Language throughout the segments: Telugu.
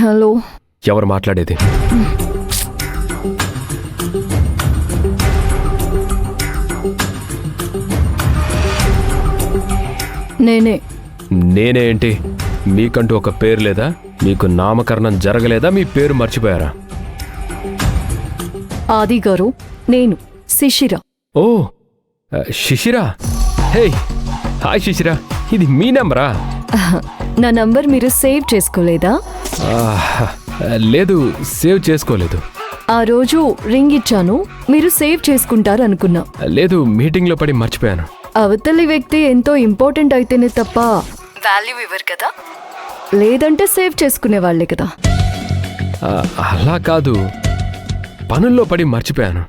హలో. ఎవరు మాట్లాడేది? నేనే. నేనే ఏంటి? మీకంటూ ఒక పేరు లేదా? మీకు నామకరణం జరగలేదా? మీ పేరు మర్చిపోయారా? ఆది గారు, నేను శిశిర. ఓ శిశిరా. హే, హాయ్ శిశిరా. ఇది మీ నెంబరా? నా నంబర్ మీరు సేవ్ చేసుకోలేదా? లేదు, సేవ్ చేసుకోలేదు. ఆ రోజు రింగ్ ఇచ్చాను, మీరు సేవ్ చేసుకుంటారు అనుకున్నా. లేదు, మీటింగ్లో పడి మర్చిపోయాను. అవతలి వ్యక్తి ఎంతో ఇంపార్టెంట్ అయితేనే తప్ప వాల్యూ ఇవ్వరు కదా, లేదంటే సేవ్ చేసుకునే వాళ్ళే కదా. అలా కాదు, పనుల్లో పడి మర్చిపోయాను.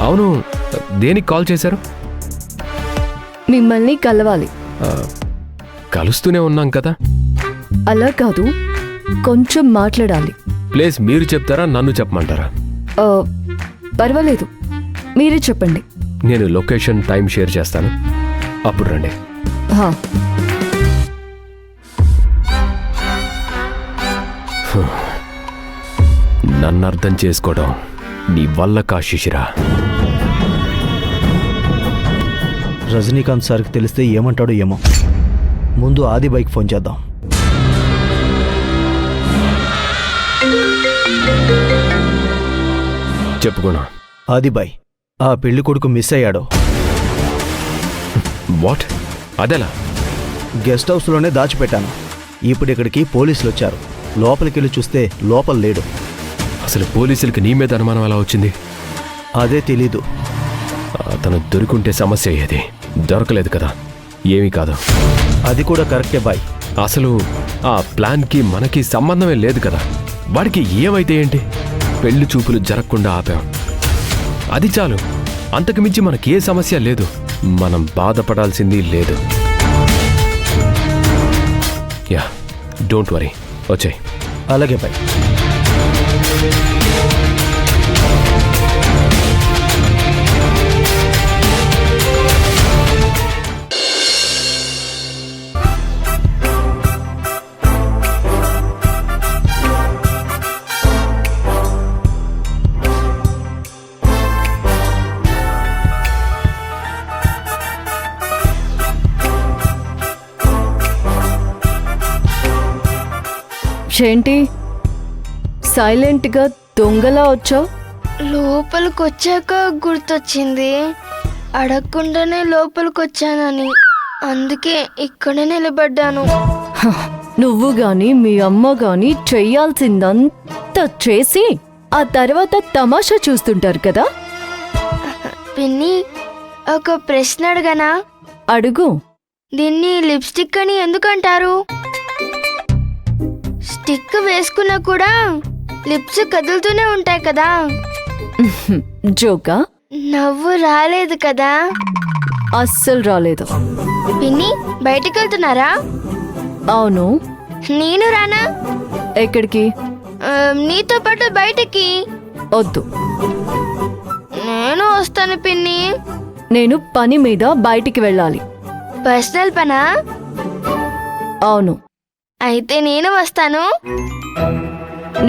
అవును, దేనికి కాల్ చేశారు? మిమ్మల్ని కలవాలి. కలుస్తూనే ఉన్నాం కదా. అలా కాదు, కొంచెం మాట్లాడాలి. ప్లేస్ మీరు చెప్తారా, నన్ను చెప్పమంటారా? పర్వాలేదు, మీరే చెప్పండి. నేను లొకేషన్, టైం షేర్ చేస్తాను, అప్పుడు రండి. నన్ను అర్థం చేసుకోవడం నీ వల్ల కా శిశిరా. రజనీకాంత్ సార్కి తెలిస్తే ఏమంటాడో ఏమో. ముందు ఆది బైక్ ఫోన్ చేద్దాం. చెప్పుకోనా? ఆది బాయ్, ఆ పెళ్లి కొడుకు మిస్ అయ్యాడు. వాట్? అదెలా? గెస్ట్ హౌస్లోనే దాచిపెట్టాను. ఇప్పుడు ఇక్కడికి పోలీసులు వచ్చారు. లోపలికి వెళ్ళి చూస్తే లోపల లేడు. అసలు పోలీసులకి నీ మీద అనుమానం ఎలా వచ్చింది? అదే తెలీదు. అతను దొరికింటే సమస్య అయ్యేది. దొరకలేదు కదా, ఏమీ కాదు. అది కూడా కరెక్టే బాయ్. అసలు ఆ ప్లాన్కి మనకి సంబంధమే లేదు కదా. వాడికి ఏమైతే ఏంటి? పెళ్లి చూపులు జరగకుండా ఆపాం, అది చాలు. అంతకు మించి మనకి ఏ సమస్య లేదు. మనం బాధపడాల్సింది లేదు. యా, డోంట్ వరీ, వచ్చాయి. అలాగే బాయ్. ఏంటి సైలెంట్గా దొంగలా వచ్చావు? లోపలికి వచ్చాక గుర్తొచ్చింది, అడగకుండానే లోపలికి వచ్చానని. అందుకే ఇక్కడే నిలబడ్డాను. నువ్వు గాని మీ అమ్మ గాని చెయ్యాల్సిందంతా చేసి ఆ తర్వాత తమాషా చూస్తుంటారు కదా. పిన్ని, ఒక ప్రశ్న అడగనా? అడుగు. దీన్ని లిప్స్టిక్ అని ఎందుకంటారు? స్టిక్ వేసుకున్నా కూడా లిప్స్ కదులుతూనే ఉంటాయి కదా. జోకా? నవ్వు రాలేదు కదా? అస్సలు రాలేదు. పిన్ని, బయటికి వెళ్తున్నారా? అవును. నేను రానా? ఎక్కడికి? నీతో పాటు బయటికి. వద్దు, నేను వస్తాను పిన్ని. నేను పని మీద బయటికి వెళ్ళాలి. పర్సనల్ పనా? అవును. అయితే నేను వస్తాను.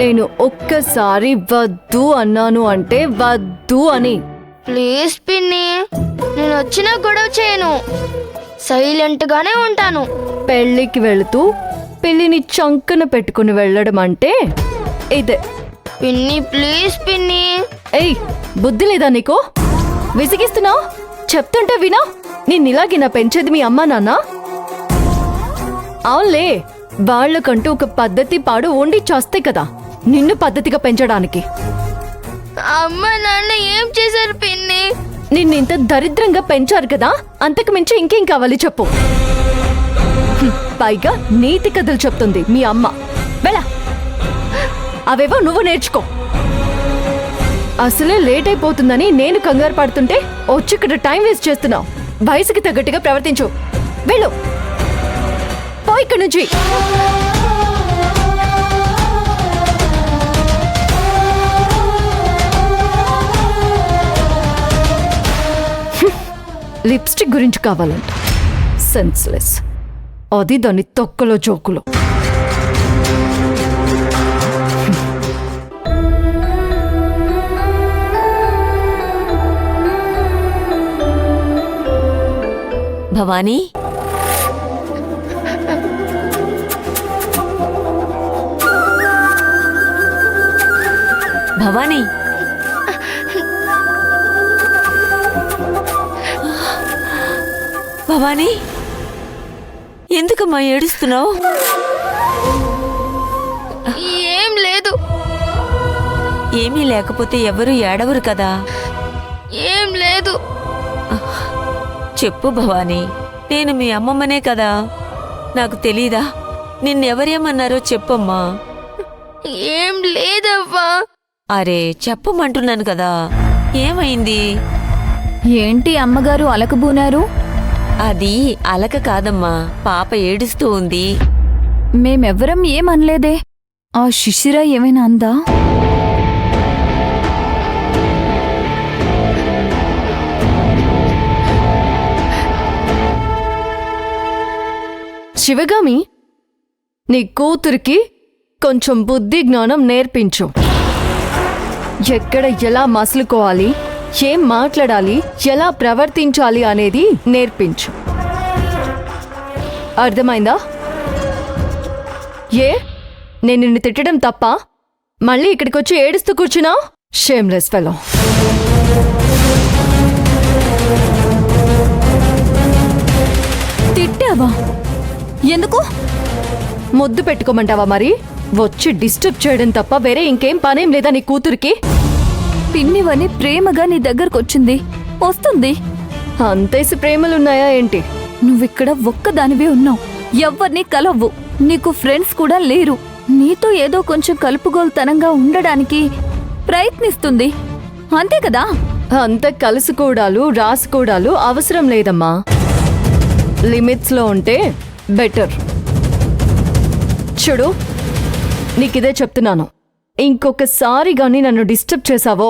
నేను ఒక్కసారి వద్దు అన్నాను అంటే వద్దు అని. ప్లీజ్ పిన్ని, నేను వచ్చినా గొడవ చేయను, సైలెంట్ గానే ఉంటాను. పెళ్ళికి వెళుతూ పెళ్లిని చంకన పెట్టుకుని వెళ్ళడం అంటే ఇదే. పిన్ని ప్లీజ్ పిన్ని. ఏయ్, బుద్ధి లేదా నీకు? విసిగిస్తున్నావు? చెప్తుంటే వినా? నిన్నిలాగినా పెంచేది మీ అమ్మా నాన్న? అవునులే, వాళ్లకంటూ ఒక పద్ధతి పాడు ఉండి చేస్తే కదా నిన్ను పద్ధతిగా పెంచడానికి. అమ్మ నాన్న ఏం చేశారు పిన్ని? నిన్నింత దరిద్రంగా పెంచారు కదా, అంతకు మించి ఇంకేం కావాలి చెప్పు. పైగా నీతి కథలు చెప్తుంది మీ అమ్మ. వెళ్ళ, అవేవో నువ్వు నేర్చుకో. అసలే లేట్ అయిపోతుందని నేను కంగారు పడుతుంటే వచ్చి ఇక్కడ టైం వేస్ట్ చేస్తున్నావు. వయసుకి తగ్గట్టుగా ప్రవర్తించు. వెళ్ళు, పో ఇక్కడి నుంచి. లిప్స్టిక్ గురించి కావాలంట. సెన్స్లెస్. అది దాని తొక్కలో జోకులో. భవానీ భవానీ భవానీ ఎందుకమ్మా ఏడుస్తున్నావు? ఏం లేదు. ఏమీ లేకపోతే ఎవరు ఏడవరు కదా. ఏం లేదు. చెప్పు భవానీ, నేను మీ అమ్మమ్మనే కదా, నాకు తెలీదా? నిన్నెవరేమన్నారో చెప్పమ్మా. ఏం లేదవ్వా. అరే చెప్పమంటున్నాను కదా, ఏమైంది? ఏంటి అమ్మగారు అలకబూనారు? అది అలక కాదమ్మా, పాప ఏడుస్తూ ఉంది. మేమెవ్వరం ఏమనలేదే. ఆ శిశిర ఏమైనా అందా? శివగామి, నీ కూతురికి కొంచెం బుద్ధి జ్ఞానం నేర్పించు. ఎక్కడ ఎలా మసులుకోవాలి, ఏం మాట్లాడాలి, ఎలా ప్రవర్తించాలి అనేది నేర్పించు. అర్థమైందా? ఏ నేను నిన్ను తిట్టడం తప్ప మళ్ళీ ఇక్కడికి వచ్చి ఏడుస్తూ కూర్చున్నా? Shameless fellow. తిట్టావా? ఎందుకు? ముద్దు పెట్టుకోమంటావా మరి? వచ్చి డిస్టర్బ్ చేయడం తప్ప వేరే ఇంకేం పనేం లేదా నీ కూతురికి? పిన్నివని ప్రేమగా నీ దగ్గరకొచ్చింది, వస్తుంది. అంతేసి ప్రేమలున్నాయా ఏంటి? నువ్విక్కడ ఒక్కదానివే ఉన్నావు, ఎవ్వరినీ కలవ్వు, నీకు ఫ్రెండ్స్ కూడా లేరు. నీతో ఏదో కొంచెం కలుపుగోలుతనంగా ఉండడానికి ప్రయత్నిస్తుంది, అంతే కదా? అంత కలుసుకోవడాలు రాసుకోవడాలు అవసరం లేదమ్మా. లిమిట్స్లో ఉంటే బెటర్. చూడు, నీకిదే చెప్తున్నాను, ఇంకొకసారి గాని నన్ను డిస్టర్బ్ చేశావో